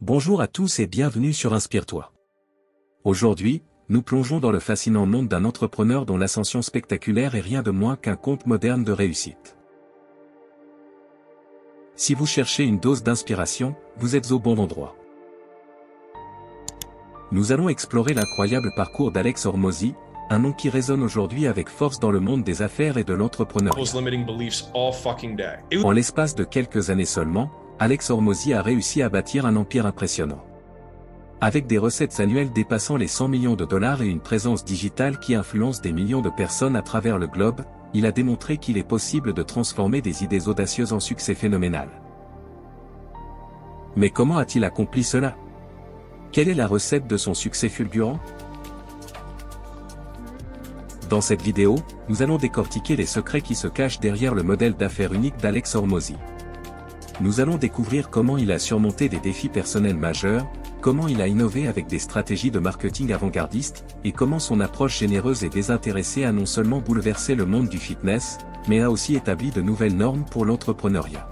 Bonjour à tous et bienvenue sur Inspire-toi. Aujourd'hui, nous plongeons dans le fascinant monde d'un entrepreneur dont l'ascension spectaculaire est rien de moins qu'un conte moderne de réussite. Si vous cherchez une dose d'inspiration, vous êtes au bon endroit. Nous allons explorer l'incroyable parcours d'Alex Hormozi, un nom qui résonne aujourd'hui avec force dans le monde des affaires et de l'entrepreneuriat. En l'espace de quelques années seulement, Alex Hormozi a réussi à bâtir un empire impressionnant. Avec des recettes annuelles dépassant les 100 millions de dollars et une présence digitale qui influence des millions de personnes à travers le globe, il a démontré qu'il est possible de transformer des idées audacieuses en succès phénoménal. Mais comment a-t-il accompli cela? Quelle est la recette de son succès fulgurant? Dans cette vidéo, nous allons décortiquer les secrets qui se cachent derrière le modèle d'affaires unique d'Alex Hormozi. Nous allons découvrir comment il a surmonté des défis personnels majeurs, comment il a innové avec des stratégies de marketing avant-gardistes, et comment son approche généreuse et désintéressée a non seulement bouleversé le monde du fitness, mais a aussi établi de nouvelles normes pour l'entrepreneuriat.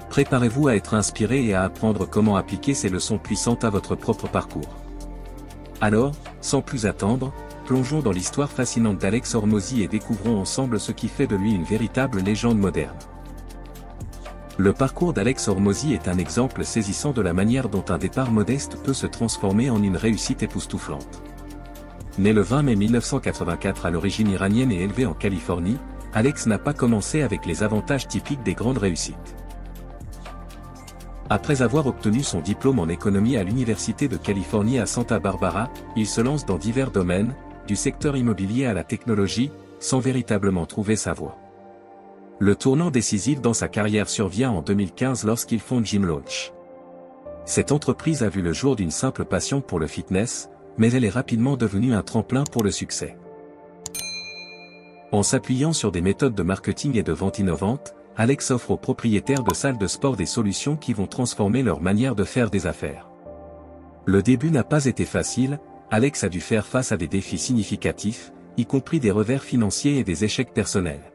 Préparez-vous à être inspiré et à apprendre comment appliquer ces leçons puissantes à votre propre parcours. Alors, sans plus attendre, plongeons dans l'histoire fascinante d'Alex Hormozi et découvrons ensemble ce qui fait de lui une véritable légende moderne. Le parcours d'Alex Hormozi est un exemple saisissant de la manière dont un départ modeste peut se transformer en une réussite époustouflante. Né le 20 mai 1984 à l'origine iranienne et élevé en Californie, Alex n'a pas commencé avec les avantages typiques des grandes réussites. Après avoir obtenu son diplôme en économie à l'Université de Californie à Santa Barbara, il se lance dans divers domaines, du secteur immobilier à la technologie, sans véritablement trouver sa voie. Le tournant décisif dans sa carrière survient en 2015 lorsqu'il fonde Gym Launch. Cette entreprise a vu le jour d'une simple passion pour le fitness, mais elle est rapidement devenue un tremplin pour le succès. En s'appuyant sur des méthodes de marketing et de vente innovantes, Alex offre aux propriétaires de salles de sport des solutions qui vont transformer leur manière de faire des affaires. Le début n'a pas été facile, Alex a dû faire face à des défis significatifs, y compris des revers financiers et des échecs personnels.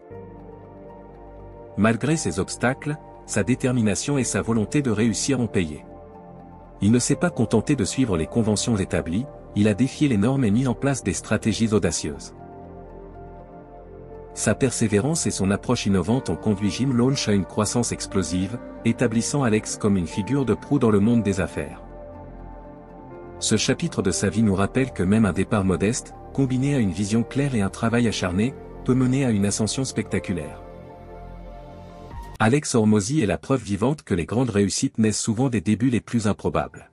Malgré ces obstacles, sa détermination et sa volonté de réussir ont payé. Il ne s'est pas contenté de suivre les conventions établies, il a défié les normes et mis en place des stratégies audacieuses. Sa persévérance et son approche innovante ont conduit Gym Launch à une croissance explosive, établissant Alex comme une figure de proue dans le monde des affaires. Ce chapitre de sa vie nous rappelle que même un départ modeste, combiné à une vision claire et un travail acharné, peut mener à une ascension spectaculaire. Alex Hormozi est la preuve vivante que les grandes réussites naissent souvent des débuts les plus improbables.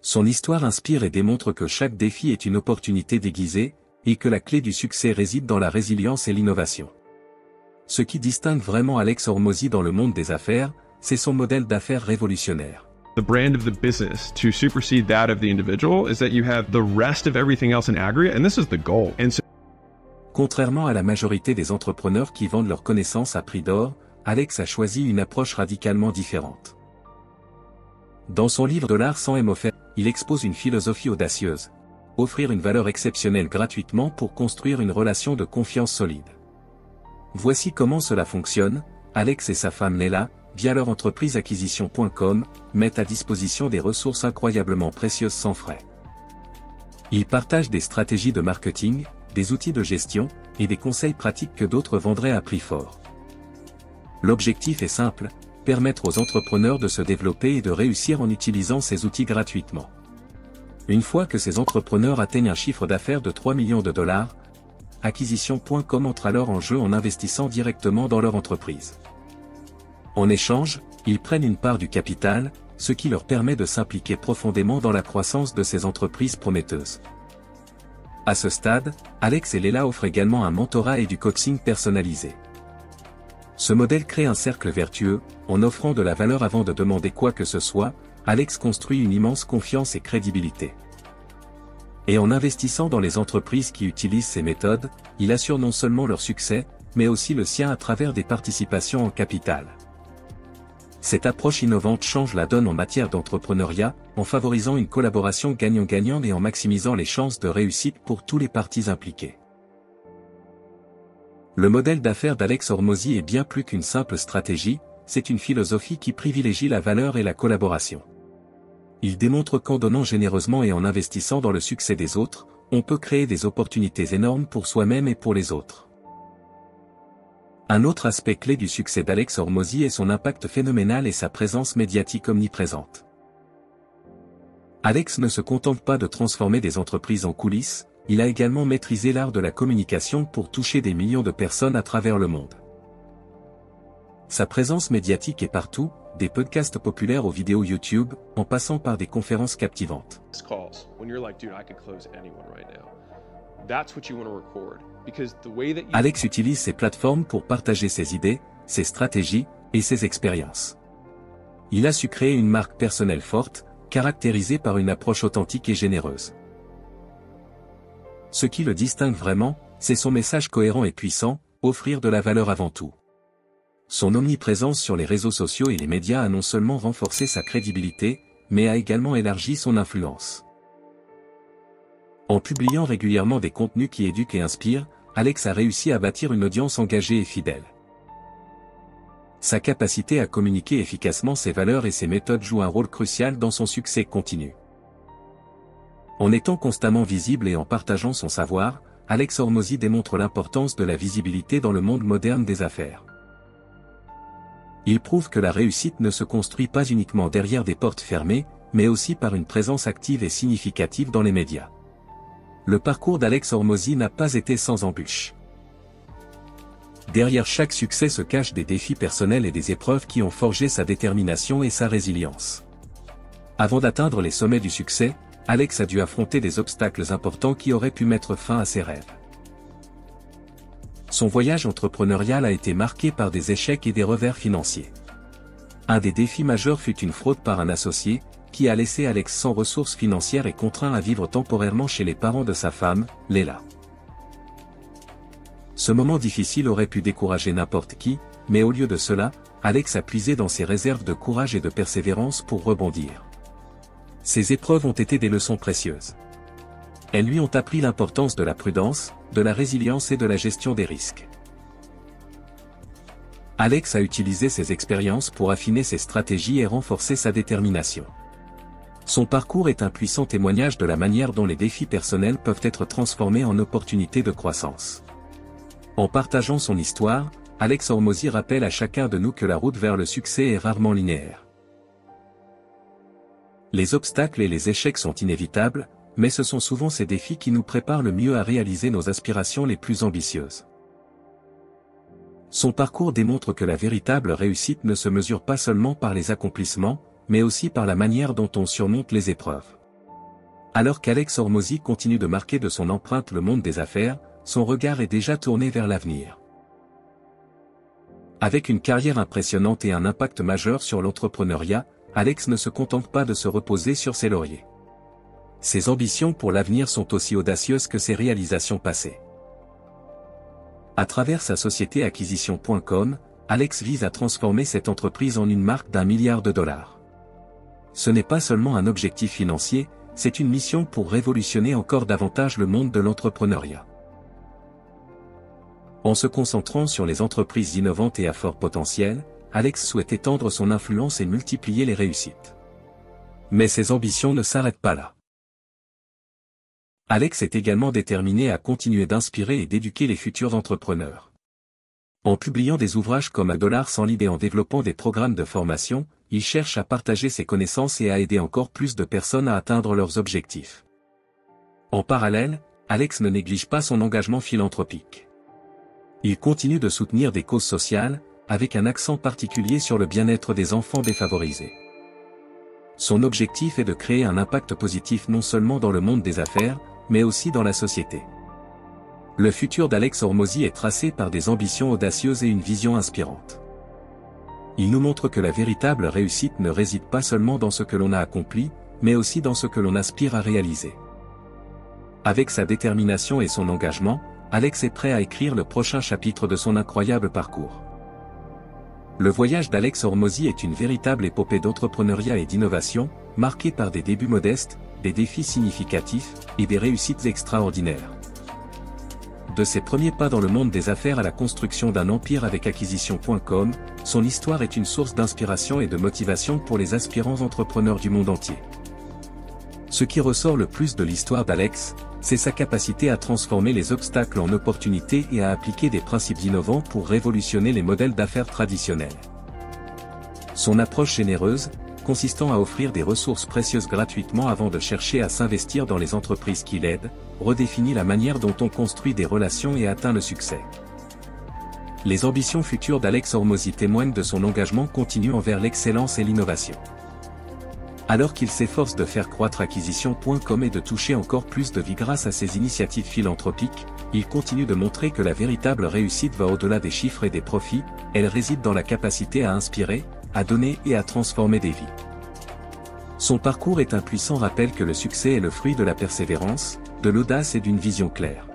Son histoire inspire et démontre que chaque défi est une opportunité déguisée, et que la clé du succès réside dans la résilience et l'innovation. Ce qui distingue vraiment Alex Hormozi dans le monde des affaires, c'est son modèle d'affaires révolutionnaire. The brand of the business to supersede that of the individual is that you have the rest of everything else in aggregate, and this is the goal. And so Contrairement à la majorité des entrepreneurs qui vendent leurs connaissances à prix d'or, Alex a choisi une approche radicalement différente. Dans son livre $100 M offert, il expose une philosophie audacieuse. Offrir une valeur exceptionnelle gratuitement pour construire une relation de confiance solide. Voici comment cela fonctionne. Alex et sa femme Leila, via leur entreprise acquisition.com, mettent à disposition des ressources incroyablement précieuses sans frais. Ils partagent des stratégies de marketing, des outils de gestion, et des conseils pratiques que d'autres vendraient à prix fort. L'objectif est simple, permettre aux entrepreneurs de se développer et de réussir en utilisant ces outils gratuitement. Une fois que ces entrepreneurs atteignent un chiffre d'affaires de 3 millions de dollars, acquisition.com entre alors en jeu en investissant directement dans leur entreprise. En échange, ils prennent une part du capital, ce qui leur permet de s'impliquer profondément dans la croissance de ces entreprises prometteuses. À ce stade, Alex et Leila offrent également un mentorat et du coaching personnalisé. Ce modèle crée un cercle vertueux, en offrant de la valeur avant de demander quoi que ce soit, Alex construit une immense confiance et crédibilité. Et en investissant dans les entreprises qui utilisent ces méthodes, il assure non seulement leur succès, mais aussi le sien à travers des participations en capital. Cette approche innovante change la donne en matière d'entrepreneuriat, en favorisant une collaboration gagnant-gagnant et en maximisant les chances de réussite pour tous les parties impliquées. Le modèle d'affaires d'Alex Hormozi est bien plus qu'une simple stratégie, c'est une philosophie qui privilégie la valeur et la collaboration. Il démontre qu'en donnant généreusement et en investissant dans le succès des autres, on peut créer des opportunités énormes pour soi-même et pour les autres. Un autre aspect clé du succès d'Alex Hormozi est son impact phénoménal et sa présence médiatique omniprésente. Alex ne se contente pas de transformer des entreprises en coulisses, il a également maîtrisé l'art de la communication pour toucher des millions de personnes à travers le monde. Sa présence médiatique est partout, des podcasts populaires aux vidéos YouTube, en passant par des conférences captivantes. Alex utilise ces plateformes pour partager ses idées, ses stratégies et ses expériences. Il a su créer une marque personnelle forte, caractérisée par une approche authentique et généreuse. Ce qui le distingue vraiment, c'est son message cohérent et puissant, offrir de la valeur avant tout. Son omniprésence sur les réseaux sociaux et les médias a non seulement renforcé sa crédibilité, mais a également élargi son influence. En publiant régulièrement des contenus qui éduquent et inspirent, Alex a réussi à bâtir une audience engagée et fidèle. Sa capacité à communiquer efficacement ses valeurs et ses méthodes joue un rôle crucial dans son succès continu. En étant constamment visible et en partageant son savoir, Alex Hormozi démontre l'importance de la visibilité dans le monde moderne des affaires. Il prouve que la réussite ne se construit pas uniquement derrière des portes fermées, mais aussi par une présence active et significative dans les médias. Le parcours d'Alex Hormozi n'a pas été sans embûches. Derrière chaque succès se cachent des défis personnels et des épreuves qui ont forgé sa détermination et sa résilience. Avant d'atteindre les sommets du succès, Alex a dû affronter des obstacles importants qui auraient pu mettre fin à ses rêves. Son voyage entrepreneurial a été marqué par des échecs et des revers financiers. Un des défis majeurs fut une fraude par un associé, qui a laissé Alex sans ressources financières et contraint à vivre temporairement chez les parents de sa femme, Leila. Ce moment difficile aurait pu décourager n'importe qui, mais au lieu de cela, Alex a puisé dans ses réserves de courage et de persévérance pour rebondir. Ces épreuves ont été des leçons précieuses. Elles lui ont appris l'importance de la prudence, de la résilience et de la gestion des risques. Alex a utilisé ses expériences pour affiner ses stratégies et renforcer sa détermination. Son parcours est un puissant témoignage de la manière dont les défis personnels peuvent être transformés en opportunités de croissance. En partageant son histoire, Alex Hormozi rappelle à chacun de nous que la route vers le succès est rarement linéaire. Les obstacles et les échecs sont inévitables, mais ce sont souvent ces défis qui nous préparent le mieux à réaliser nos aspirations les plus ambitieuses. Son parcours démontre que la véritable réussite ne se mesure pas seulement par les accomplissements, mais aussi par la manière dont on surmonte les épreuves. Alors qu'Alex Hormozi continue de marquer de son empreinte le monde des affaires, son regard est déjà tourné vers l'avenir. Avec une carrière impressionnante et un impact majeur sur l'entrepreneuriat, Alex ne se contente pas de se reposer sur ses lauriers. Ses ambitions pour l'avenir sont aussi audacieuses que ses réalisations passées. À travers sa société Acquisition.com, Alex vise à transformer cette entreprise en une marque d'1 milliard de dollars. Ce n'est pas seulement un objectif financier, c'est une mission pour révolutionner encore davantage le monde de l'entrepreneuriat. En se concentrant sur les entreprises innovantes et à fort potentiel, Alex souhaite étendre son influence et multiplier les réussites. Mais ses ambitions ne s'arrêtent pas là. Alex est également déterminé à continuer d'inspirer et d'éduquer les futurs entrepreneurs. En publiant des ouvrages comme $100 et en développant des programmes de formation, il cherche à partager ses connaissances et à aider encore plus de personnes à atteindre leurs objectifs. En parallèle, Alex ne néglige pas son engagement philanthropique. Il continue de soutenir des causes sociales, avec un accent particulier sur le bien-être des enfants défavorisés. Son objectif est de créer un impact positif non seulement dans le monde des affaires, mais aussi dans la société. Le futur d'Alex Hormozi est tracé par des ambitions audacieuses et une vision inspirante. Il nous montre que la véritable réussite ne réside pas seulement dans ce que l'on a accompli, mais aussi dans ce que l'on aspire à réaliser. Avec sa détermination et son engagement, Alex est prêt à écrire le prochain chapitre de son incroyable parcours. Le voyage d'Alex Hormozi est une véritable épopée d'entrepreneuriat et d'innovation, marquée par des débuts modestes, des défis significatifs, et des réussites extraordinaires. De ses premiers pas dans le monde des affaires à la construction d'un empire avec acquisition.com, son histoire est une source d'inspiration et de motivation pour les aspirants entrepreneurs du monde entier. Ce qui ressort le plus de l'histoire d'Alex, c'est sa capacité à transformer les obstacles en opportunités et à appliquer des principes innovants pour révolutionner les modèles d'affaires traditionnels. Son approche généreuse, consistant à offrir des ressources précieuses gratuitement avant de chercher à s'investir dans les entreprises qui l'aident, redéfinit la manière dont on construit des relations et atteint le succès. Les ambitions futures d'Alex Hormozi témoignent de son engagement continu envers l'excellence et l'innovation. Alors qu'il s'efforce de faire croître acquisition.com et de toucher encore plus de vie grâce à ses initiatives philanthropiques, il continue de montrer que la véritable réussite va au-delà des chiffres et des profits, elle réside dans la capacité à inspirer, à donner et à transformer des vies. Son parcours est un puissant rappel que le succès est le fruit de la persévérance, de l'audace et d'une vision claire.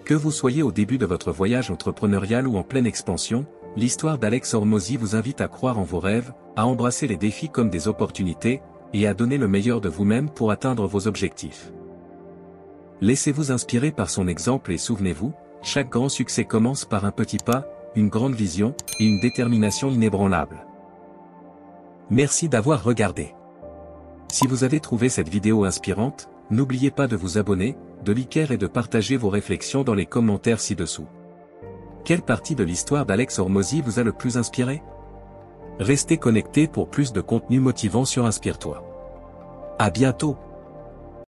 Que vous soyez au début de votre voyage entrepreneurial ou en pleine expansion, l'histoire d'Alex Hormozi vous invite à croire en vos rêves, à embrasser les défis comme des opportunités, et à donner le meilleur de vous-même pour atteindre vos objectifs. Laissez-vous inspirer par son exemple et souvenez-vous, chaque grand succès commence par un petit pas, une grande vision, et une détermination inébranlable. Merci d'avoir regardé. Si vous avez trouvé cette vidéo inspirante, n'oubliez pas de vous abonner, de liker et de partager vos réflexions dans les commentaires ci-dessous. Quelle partie de l'histoire d'Alex Hormozi vous a le plus inspiré? Restez connectés pour plus de contenu motivant sur Inspire-toi. À bientôt.